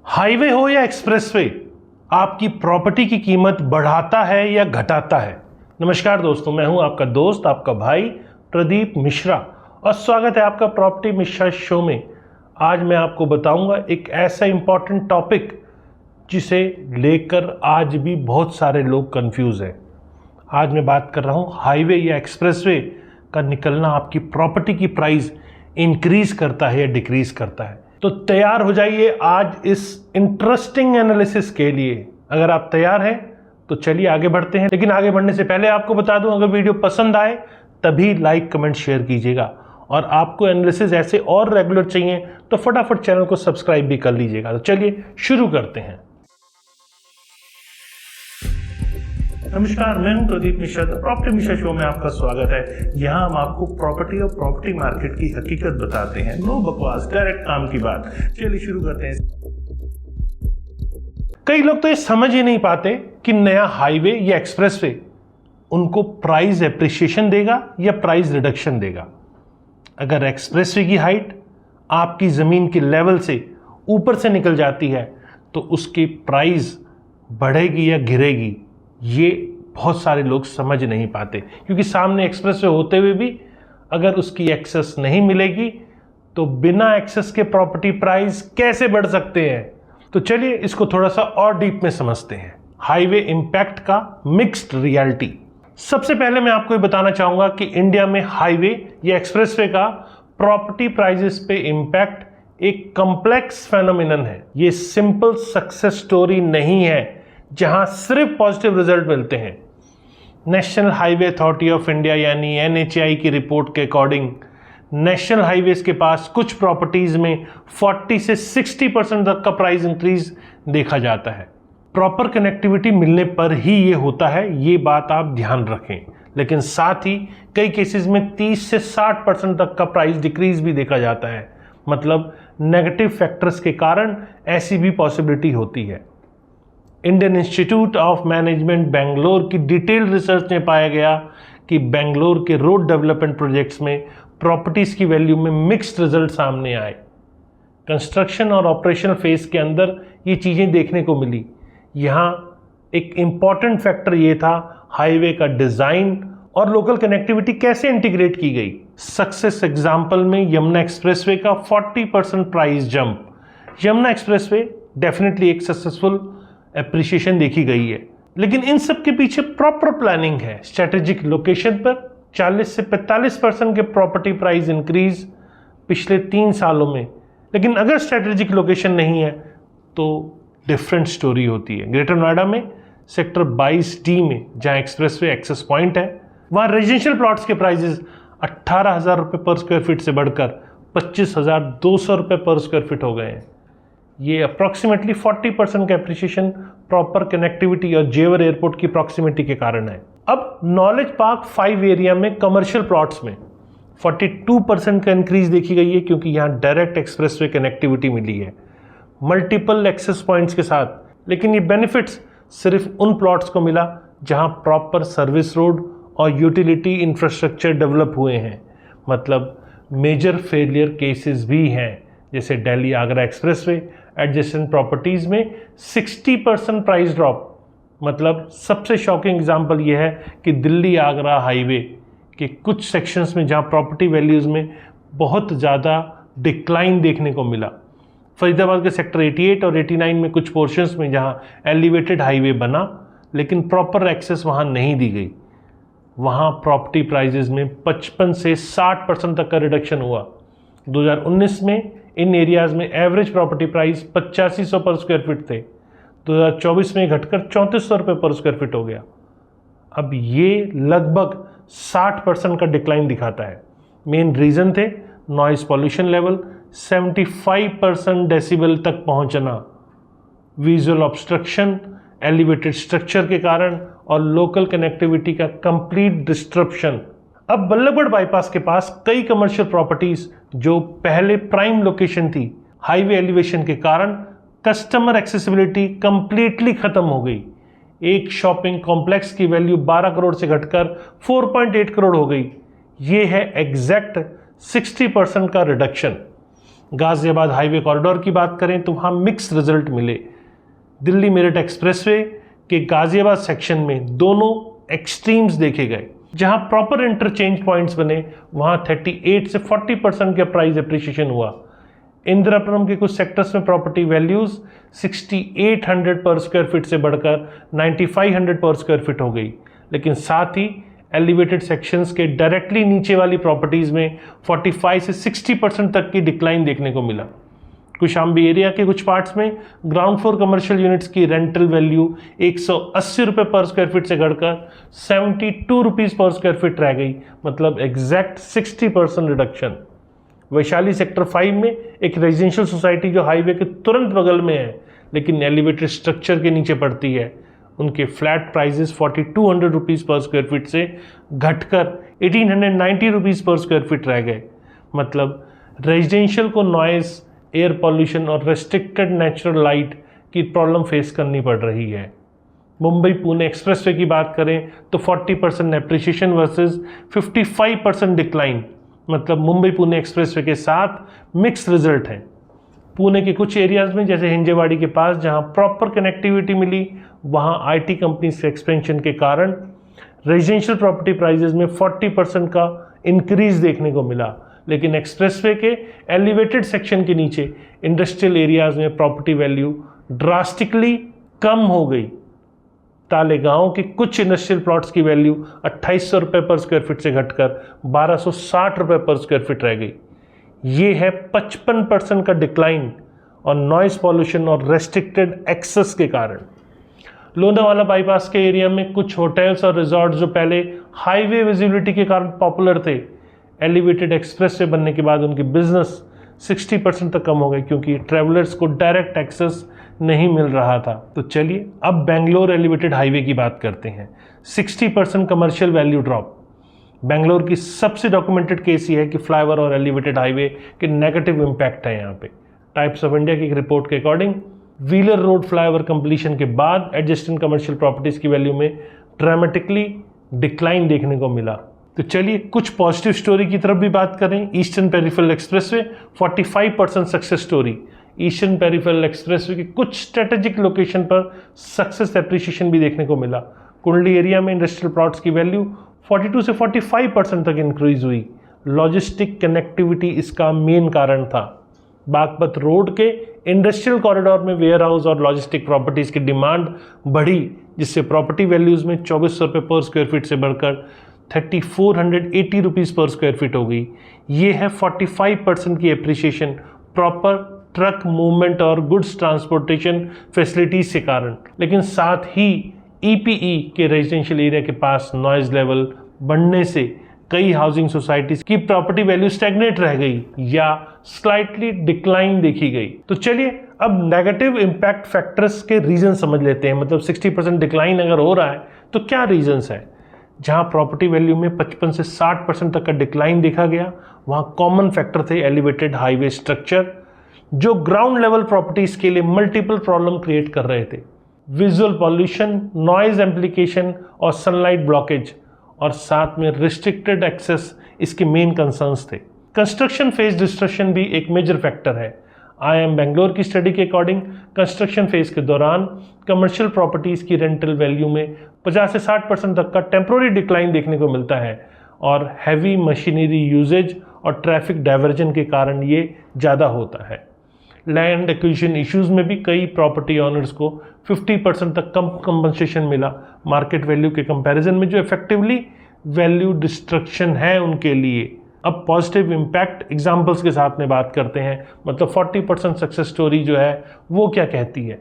Highway हो या expressway, आपकी प्रॉपर्टी की कीमत बढ़ाता है या घटाता है। नमस्कार दोस्तों, मैं हूं आपका दोस्त, आपका भाई प्रदीप मिश्रा और स्वागत है आपका प्रॉपर्टी मिश्रा शो में। आज मैं आपको बताऊंगा एक ऐसा इंपॉर्टेंट टॉपिक जिसे लेकर आज भी बहुत सारे लोग कंफ्यूज हैं। आज मैं बात कर रहा हूं हाईवे या एक्सप्रेसवे का निकलना आपकी प्रॉपर्टी की प्राइस इंक्रीज करता है या डिक्रीज करता है। तो तैयार हो जाइए आज इस इंटरेस्टिंग एनालिसिस के लिए। अगर आप तैयार हैं तो चलिए आगे बढ़ते हैं। लेकिन आगे बढ़ने से पहले आपको बता दूं, अगर वीडियो पसंद आए तभी लाइक कमेंट शेयर कीजिएगा और आपको एनालिसिस ऐसे और रेगुलर चाहिए तो फटाफट चैनल को सब्सक्राइब भी कर लीजिएगा। तो चलिए शुरू करते हैं। नमस्कार, मैं हूं प्रदीप मिश्रा। प्रॉपर्टी मिश्रा शो में आपका स्वागत है। यहाँ हम आपको प्रॉपर्टी और प्रॉपर्टी मार्केट की हकीकत बताते हैं। नो बकवास, डायरेक्ट काम की बात। चलिए शुरू करते हैं। कई लोग तो ये समझ ही नहीं पाते कि नया हाईवे या एक्सप्रेसवे उनको प्राइस एप्रिसिएशन देगा या प्राइस रिडक्शन देगा। अगर एक्सप्रेसवे की हाइट आपकी जमीन के लेवल से ऊपर से निकल जाती है तो उसकी प्राइस बढ़ेगी या गिरेगी, ये बहुत सारे लोग समझ नहीं पाते। क्योंकि सामने एक्सप्रेसवे होते हुए भी अगर उसकी एक्सेस नहीं मिलेगी तो बिना एक्सेस के प्रॉपर्टी प्राइस कैसे बढ़ सकते हैं। तो चलिए इसको थोड़ा सा और डीप में समझते हैं। हाईवे इंपैक्ट का मिक्स्ड रियलिटी। सबसे पहले मैं आपको ये बताना चाहूंगा कि इंडिया में हाईवे या एक्सप्रेसवे का प्रॉपर्टी प्राइसेस पे इंपैक्ट एक कॉम्प्लेक्स फेनोमेनन है। ये सिंपल सक्सेस स्टोरी नहीं है जहां सिर्फ पॉजिटिव रिजल्ट मिलते हैं। National highway authority of India यानी NHAI की रिपोर्ट के अकॉर्डिंग नेशनल हाईवेज के पास कुछ प्रॉपर्टीज में 40 से 60% तक का प्राइस इंक्रीज देखा जाता है। प्रॉपर कनेक्टिविटी मिलने पर ही ये होता है, ये बात आप ध्यान रखें। लेकिन साथ ही कई केसेस में 30 से 60% तक का प्राइस डिक्रीज भी देखा जाता है। मतलब नेगेटिव फैक्टर्स के कारण ऐसी भी पॉसिबिलिटी होती है। Indian institute of management Bangalore की डिटेल रिसर्च में पाया गया कि बेंगलोर के रोड डेवलपमेंट प्रोजेक्ट्स में प्रॉपर्टीज की वैल्यू में मिक्स्ड रिजल्ट सामने आए। कंस्ट्रक्शन और ऑपरेशनल फेज के अंदर ये चीज़ें देखने को मिली। यहाँ एक इम्पॉर्टेंट फैक्टर ये था हाईवे का डिज़ाइन और लोकल कनेक्टिविटी कैसे इंटीग्रेट की गई। सक्सेस एग्जाम्पल में यमुना एक्सप्रेसवे का 40% price jump. Yamuna expressway definitely एक सक्सेसफुल एप्रिसिएशन देखी गई है, लेकिन इन सब के पीछे प्रॉपर प्लानिंग है। स्ट्रेटेजिक लोकेशन पर 40 से 45% के प्रॉपर्टी प्राइस इंक्रीज पिछले 3 सालों में। लेकिन अगर स्ट्रेटेजिक लोकेशन नहीं है तो डिफरेंट स्टोरी होती है। ग्रेटर नोएडा में सेक्टर 22D में जहां एक्सप्रेसवे एक्सेस पॉइंट है, वहां रेजिडेंशियल प्लॉट्स के प्राइजेस 18,000 रुपये पर स्क्वायर फीट से बढ़कर 25,200 रुपये पर स्क्वायर फीट हो गए हैं। ये अप्रॉक्सीमेटली 40% का एप्रिसिएशन प्रॉपर कनेक्टिविटी और जेवर एयरपोर्ट की प्रॉक्सिमिटी के कारण है। अब नॉलेज पार्क 5 एरिया में कमर्शियल प्लॉट्स में 42% का इंक्रीज देखी गई है, क्योंकि यहाँ डायरेक्ट एक्सप्रेसवे कनेक्टिविटी मिली है मल्टीपल एक्सेस पॉइंट्स के साथ। लेकिन ये बेनिफिट्स सिर्फ उन प्लॉट्स को मिला जहाँ प्रॉपर सर्विस रोड और यूटिलिटी इंफ्रास्ट्रक्चर डेवलप हुए हैं। मतलब मेजर फेलियर केसेस भी हैं, जैसे Delhi Agra expressway adjacent properties में 60% प्राइस ड्रॉप। मतलब सबसे शॉकिंग एग्जांपल यह है कि दिल्ली आगरा हाईवे के कुछ सेक्शंस में जहां प्रॉपर्टी वैल्यूज़ में बहुत ज़्यादा डिक्लाइन देखने को मिला। फरीदाबाद के सेक्टर 88 और 89 में कुछ पोर्शंस में जहां एलिवेटेड हाईवे बना लेकिन प्रॉपर एक्सेस वहां नहीं दी गई, वहां प्रॉपर्टी प्राइजेज में 55 से 60% तक का रिडक्शन हुआ। 2019 में इन एरियाज में एवरेज प्रॉपर्टी प्राइस 8500 पर स्क्वायर फीट थे, 2024 में घटकर 3400 रुपये पर स्क्वायर फीट हो गया। अब ये लगभग 60% का डिक्लाइन दिखाता है। मेन रीज़न थे नॉइस पॉल्यूशन लेवल 75% डेसिबल तक पहुंचना, विजुअल ऑब्स्ट्रक्शन एलिवेटेड स्ट्रक्चर के कारण और लोकल कनेक्टिविटी का कंप्लीट डिस्ट्रप्शन। अब बल्लभगढ़ बाईपास के पास कई कमर्शियल प्रॉपर्टीज जो पहले प्राइम लोकेशन थी, हाईवे एलिवेशन के कारण कस्टमर एक्सेसिबिलिटी कंप्लीटली खत्म हो गई। एक शॉपिंग कॉम्प्लेक्स की वैल्यू 12 करोड़ से घटकर 4.8 करोड़ हो गई। ये है एग्जैक्ट 60% का रिडक्शन। गाजियाबाद हाईवे कॉरिडोर की बात करें तो वहाँ मिक्स रिजल्ट मिले। दिल्ली मेरठ एक्सप्रेसवे के गाजियाबाद सेक्शन में दोनों एक्सट्रीम्स देखे गए। जहां प्रॉपर इंटरचेंज पॉइंट्स बने वहां 38 से 40% का प्राइस एप्रिसिएशन हुआ। इंदिरापुरम के कुछ सेक्टर्स में प्रॉपर्टी वैल्यूज 6800 पर स्क्वायर फीट से बढ़कर 9500 पर स्क्वायर फीट हो गई। लेकिन साथ ही एलिवेटेड सेक्शंस के डायरेक्टली नीचे वाली प्रॉपर्टीज में 45 से 60% तक की डिक्लाइन देखने को मिला। कौशाम्बी एरिया के कुछ पार्ट्स में ग्राउंड फ्लोर कमर्शियल यूनिट्स की रेंटल वैल्यू 180 रुपये पर स्क्वायर फीट से घटकर 72 रुपीज़ पर स्क्वायर फीट रह गई, मतलब एग्जैक्ट 60% रिडक्शन। वैशाली सेक्टर 5 में एक रेजिडेंशियल सोसाइटी जो हाईवे के तुरंत बगल में है लेकिन एलिवेटेड स्ट्रक्चर के नीचे पड़ती है, उनके फ्लैट प्राइजेस 4200 रुपीज़ पर स्क्वायर फीट से घटकर 1890 रुपीज़ पर स्क्वायर फीट रह गए। मतलब रेजिडेंशियल को नॉइज, एयर पॉल्यूशन और रेस्ट्रिक्टेड नेचुरल लाइट की प्रॉब्लम फेस करनी पड़ रही है। मुंबई पुणे एक्सप्रेसवे की बात करें तो 40% एप्रिसिएशन वर्सेस 55% डिक्लाइन, मतलब मुंबई पुणे एक्सप्रेसवे के साथ मिक्स रिजल्ट है। पुणे के कुछ एरियाज में जैसे हिंजेवाड़ी के पास जहां प्रॉपर कनेक्टिविटी मिली, वहां आईटी कंपनीज के एक्सपेंशन के कारण रेजिडेंशियल प्रॉपर्टी प्राइजेस में 40% का इंक्रीज देखने को मिला। लेकिन एक्सप्रेसवे के एलिवेटेड सेक्शन के नीचे इंडस्ट्रियल एरियाज में प्रॉपर्टी वैल्यू ड्रास्टिकली कम हो गई। तालेगांव के कुछ इंडस्ट्रियल प्लॉट्स की वैल्यू 2800 रुपये पर स्क्वायर फीट से घटकर 1260 रुपये पर स्क्वायर फीट रह गई। ये है 55% का डिक्लाइन और नॉइज पॉल्यूशन और रेस्ट्रिक्टेड एक्सेस के कारण। लोनावाला बाईपास के एरिया में कुछ होटल्स और रिजॉर्ट जो पहले हाईवे विजिबिलिटी के कारण पॉपुलर थे, एलिवेटेड एक्सप्रेसवे बनने के बाद उनकी बिजनेस 60% तक कम हो गई क्योंकि ट्रैवलर्स को डायरेक्ट एक्सेस नहीं मिल रहा था। तो चलिए अब बेंगलोर एलिवेटेड हाईवे की बात करते हैं। 60% कमर्शियल वैल्यू ड्रॉप। बेंगलोर की सबसे डॉक्यूमेंटेड केस ये है कि फ्लाईओवर और एलिवेटेड हाईवे के नेगेटिव इम्पैक्ट है यहाँ पे। टाइप्स ऑफ इंडिया की एक रिपोर्ट के according wheeler road flyover completion के बाद एडजस्टेंट कमर्शियल प्रॉपर्टीज की वैल्यू में ड्रामेटिकली डिक्लाइन देखने को मिला। तो चलिए कुछ पॉजिटिव स्टोरी की तरफ भी बात करें। Eastern peripheral expressway 45% success story. Eastern peripheral expressway के कुछ स्ट्रेटेजिक लोकेशन पर सक्सेस एप्रिसिएशन भी देखने को मिला। कुंडली एरिया में इंडस्ट्रियल प्लॉट्स की वैल्यू 42 से 45% तक इंक्रीज हुई। लॉजिस्टिक कनेक्टिविटी इसका मेन कारण था। बागपत रोड के इंडस्ट्रियल कॉरिडोर में वेयर हाउस और लॉजिस्टिक प्रॉपर्टीज की डिमांड बढ़ी, जिससे प्रॉपर्टी वैल्यूज में 2400 रुपये पर स्क्वायर फीट से बढ़कर 3480 रुपीज़ पर स्क्वायर फीट हो गई। ये है 45% की एप्रिसिएशन प्रॉपर ट्रक मूवमेंट और गुड्स ट्रांसपोर्टेशन फैसिलिटीज के कारण। लेकिन साथ ही ईपीई के रेजिडेंशियल एरिया के पास नॉइज लेवल बढ़ने से कई हाउसिंग सोसाइटीज की प्रॉपर्टी वैल्यू स्टैग्नेट रह गई या स्लाइटली डिक्लाइन देखी गई। तो चलिए अब नेगेटिव इंपैक्ट फैक्टर्स के रीजन समझ लेते हैं। मतलब 60% डिक्लाइन अगर हो रहा है तो क्या रीजंस है। जहां प्रॉपर्टी वैल्यू में 55 से 60% तक का डिक्लाइन देखा गया, वहां कॉमन फैक्टर थे एलिवेटेड हाईवे स्ट्रक्चर जो ग्राउंड लेवल प्रॉपर्टीज के लिए मल्टीपल प्रॉब्लम क्रिएट कर रहे थे। विजुअल पॉल्यूशन, नॉइज एम्प्लीकेशन और सनलाइट ब्लॉकेज, और साथ में रिस्ट्रिक्टेड एक्सेस इसके मेन कंसर्न्स थे। कंस्ट्रक्शन फेज डिस्ट्रक्शन भी एक मेजर फैक्टर है। IIM बेंगलोर की स्टडी के अकॉर्डिंग कंस्ट्रक्शन फेज के दौरान कमर्शियल प्रॉपर्टीज की रेंटल वैल्यू में 50 से 60% तक का टेम्प्रोरी डिक्लाइन देखने को मिलता है और हैवी मशीनरी यूजेज और ट्रैफिक डाइवर्जन के कारण ये ज़्यादा होता है। लैंड एक्विजिशन इश्यूज में भी कई प्रॉपर्टी ऑनर्स को 50% तक कम कंपनसेशन मिला मार्केट वैल्यू के कंपैरिजन में, जो इफेक्टिवली वैल्यू डिस्ट्रक्शन है उनके लिए। अब पॉजिटिव इम्पैक्ट एग्जाम्पल्स के साथ में बात करते हैं। मतलब 40% सक्सेस स्टोरी जो है वो क्या कहती है।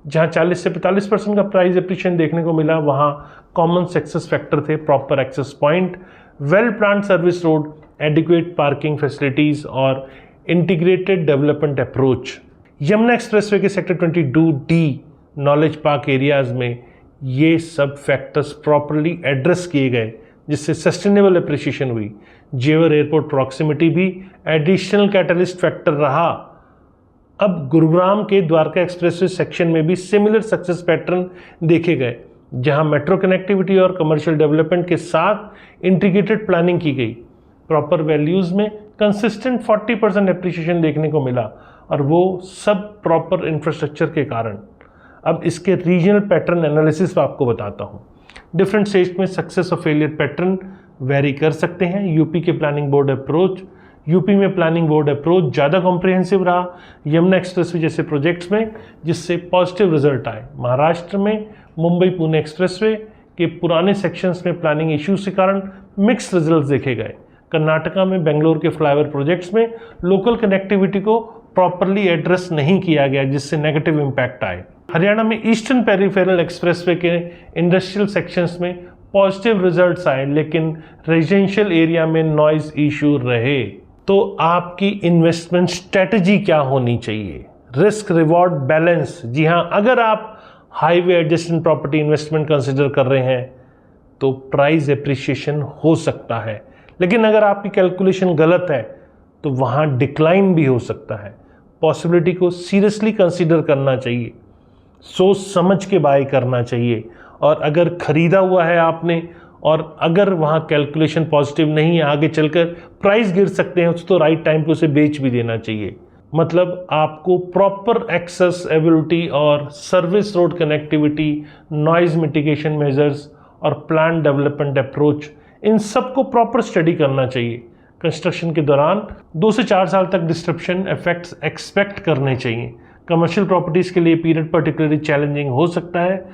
जहां 40 से 45% का प्राइस एप्रिशिएशन देखने को मिला, वहां कॉमन सक्सेस फैक्टर थे proper access point, well planned service road, adequate parking facilities और integrated development approach. Yamuna expressway के sector 22D knowledge park areas में ये सब फैक्टर्स प्रॉपरली एड्रेस किए गए, जिससे सस्टेनेबल एप्रिसिएशन हुई। जेवर एयरपोर्ट प्रॉक्सिमिटी भी एडिशनल कैटलिस्ट फैक्टर रहा। अब गुरुग्राम के द्वारका एक्सप्रेसवे सेक्शन में भी सिमिलर सक्सेस पैटर्न देखे गए, जहां मेट्रो कनेक्टिविटी और कमर्शियल डेवलपमेंट के साथ इंटीग्रेटेड प्लानिंग की गई। प्रॉपर वैल्यूज में कंसिस्टेंट 40% एप्रिसिएशन देखने को मिला, और वो सब प्रॉपर इंफ्रास्ट्रक्चर के कारण। अब इसके रीजनल पैटर्न एनालिसिस आपको बताता हूँ। डिफरेंट स्टेट में सक्सेस और फेलियर पैटर्न वेरी कर सकते हैं। यूपी के प्लानिंग बोर्ड अप्रोच, यूपी में प्लानिंग बोर्ड अप्रोच ज़्यादा कॉम्प्रिहेंसिव रहा यमुना एक्सप्रेसवे जैसे प्रोजेक्ट्स में, जिससे पॉजिटिव रिजल्ट आए। महाराष्ट्र में मुंबई पुणे एक्सप्रेसवे के पुराने सेक्शंस में प्लानिंग इश्यूज के कारण मिक्स्ड रिजल्ट्स देखे गए। कर्नाटका में बेंगलोर के फ्लाईओवर प्रोजेक्ट्स में लोकल कनेक्टिविटी को प्रॉपरली एड्रेस नहीं किया गया, जिससे नेगेटिव इम्पैक्ट आए। हरियाणा में ईस्टर्न पेरिफेरल एक्सप्रेसवे के इंडस्ट्रियल सेक्शंस में पॉजिटिव रिजल्ट्स आए, लेकिन रेजिडेंशियल एरिया में नॉइज इशू रहे। तो आपकी इन्वेस्टमेंट स्ट्रेटजी क्या होनी चाहिए? Risk reward balance. जी हाँ, अगर आप highway adjacent property investment consider कर रहे हैं तो प्राइस एप्रिसिएशन हो सकता है, लेकिन अगर आपकी कैलकुलेशन गलत है तो वहाँ डिक्लाइन भी हो सकता है। पॉसिबिलिटी को सीरियसली कंसिडर करना चाहिए, सोच समझ के बाय करना चाहिए। और अगर खरीदा हुआ है आपने और अगर वहाँ कैलकुलेशन पॉजिटिव नहीं है, आगे चलकर प्राइस गिर सकते हैं, तो राइट टाइम पे उसे बेच भी देना चाहिए। मतलब आपको प्रॉपर एक्सेसिबिलिटी और service road connectivity, noise mitigation measures और प्लान डेवलपमेंट अप्रोच, इन सबको प्रॉपर स्टडी करना चाहिए। कंस्ट्रक्शन के दौरान 2 से 4 साल तक डिस्ट्रप्शन इफेक्ट्स एक्सपेक्ट करने चाहिए। कमर्शियल प्रॉपर्टीज़ के लिए पीरियड पर्टिकुलरली चैलेंजिंग हो सकता है।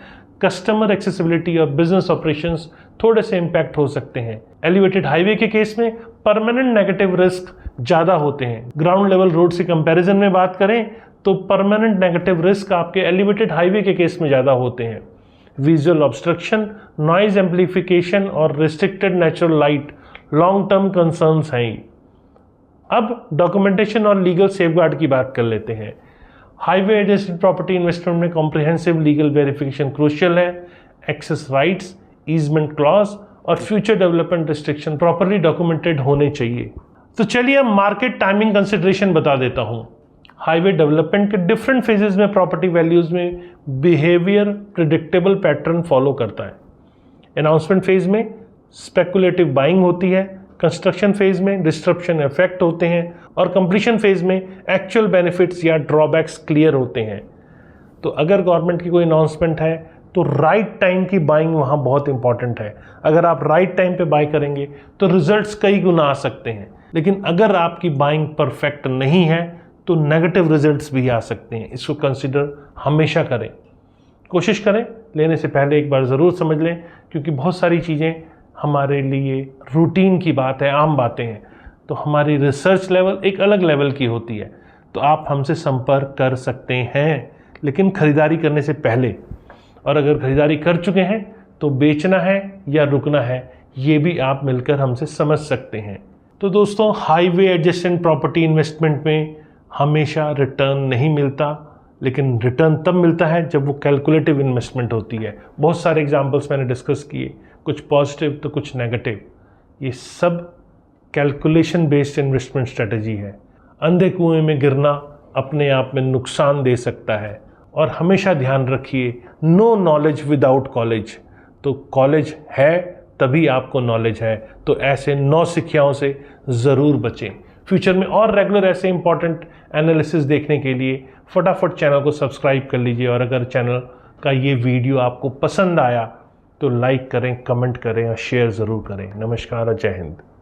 कस्टमर एक्सेसिबिलिटी और बिजनेस ऑपरेशंस थोड़े से इम्पैक्ट हो सकते हैं। एलिवेटेड हाईवे के केस में परमानेंट नेगेटिव रिस्क ज़्यादा होते हैं। ग्राउंड लेवल रोड से कंपैरिजन में बात करें तो परमानेंट नेगेटिव रिस्क आपके एलिवेटेड हाईवे के केस में ज़्यादा होते हैं। विजुअल ऑब्स्ट्रक्शन, नॉइज एम्प्लीफिकेशन और restricted natural light long term concerns हैं। अब डॉक्यूमेंटेशन और लीगल सेफगार्ड की बात कर लेते हैं। हाईवे एडजेसेंट प्रॉपर्टी इन्वेस्टमेंट में कॉम्प्रिहेंसिव लीगल वेरिफिकेशन क्रूशियल है। एक्सेस राइट्स, ईजमेंट क्लॉज और future development restriction properly documented होने चाहिए। तो चलिए अब मार्केट टाइमिंग कंसिडरेशन बता देता हूँ। हाईवे डेवलपमेंट के डिफरेंट फेजेस में प्रॉपर्टी वैल्यूज में बिहेवियर प्रिडिक्टेबल पैटर्न फॉलो करता है। अनाउंसमेंट फेज में स्पेकुलेटिव बाइंग होती है, कंस्ट्रक्शन फेज में डिस्ट्रप्शन इफेक्ट होते हैं और कंप्लीशन फेज में एक्चुअल बेनिफिट्स या ड्रॉबैक्स क्लियर होते हैं। तो अगर गवर्नमेंट की कोई अनाउंसमेंट है तो राइट टाइम की बाइंग वहाँ बहुत इंपॉर्टेंट है। अगर आप राइट टाइम पे बाय करेंगे तो रिजल्ट्स कई गुना आ सकते हैं, लेकिन अगर आपकी बाइंग परफेक्ट नहीं है तो नेगेटिव रिजल्ट्स भी आ सकते हैं। इसको कंसिडर हमेशा करें। कोशिश करें लेने से पहले एक बार ज़रूर समझ लें, क्योंकि बहुत सारी चीज़ें हमारे लिए रूटीन की बात है, आम बातें हैं, तो हमारी रिसर्च लेवल एक अलग लेवल की होती है। तो आप हमसे संपर्क कर सकते हैं, लेकिन ख़रीदारी करने से पहले। और अगर ख़रीदारी कर चुके हैं तो बेचना है या रुकना है, ये भी आप मिलकर हमसे समझ सकते हैं। तो दोस्तों, हाईवे एडजेसेंट प्रॉपर्टी इन्वेस्टमेंट में हमेशा रिटर्न नहीं मिलता, लेकिन रिटर्न तब मिलता है जब वो कैलकुलेटिव इन्वेस्टमेंट होती है। बहुत सारे एग्जांपल्स मैंने डिस्कस किए, कुछ पॉजिटिव तो कुछ नेगेटिव। ये सब कैलकुलेशन बेस्ड इन्वेस्टमेंट स्ट्रेटजी है। अंधे कुएं में गिरना अपने आप में नुकसान दे सकता है। और हमेशा ध्यान रखिए, नो नॉलेज विदाउट कॉलेज। तो कॉलेज है तभी आपको नॉलेज है। तो ऐसे नौसिखियाओं से ज़रूर बचें। फ्यूचर में और रेगुलर ऐसे इंपॉर्टेंट एनालिसिस देखने के लिए फटाफट चैनल को सब्सक्राइब कर लीजिए। और अगर चैनल का ये वीडियो आपको पसंद आया तो लाइक करें, कमेंट करें और शेयर ज़रूर करें। नमस्कार और जय हिंद।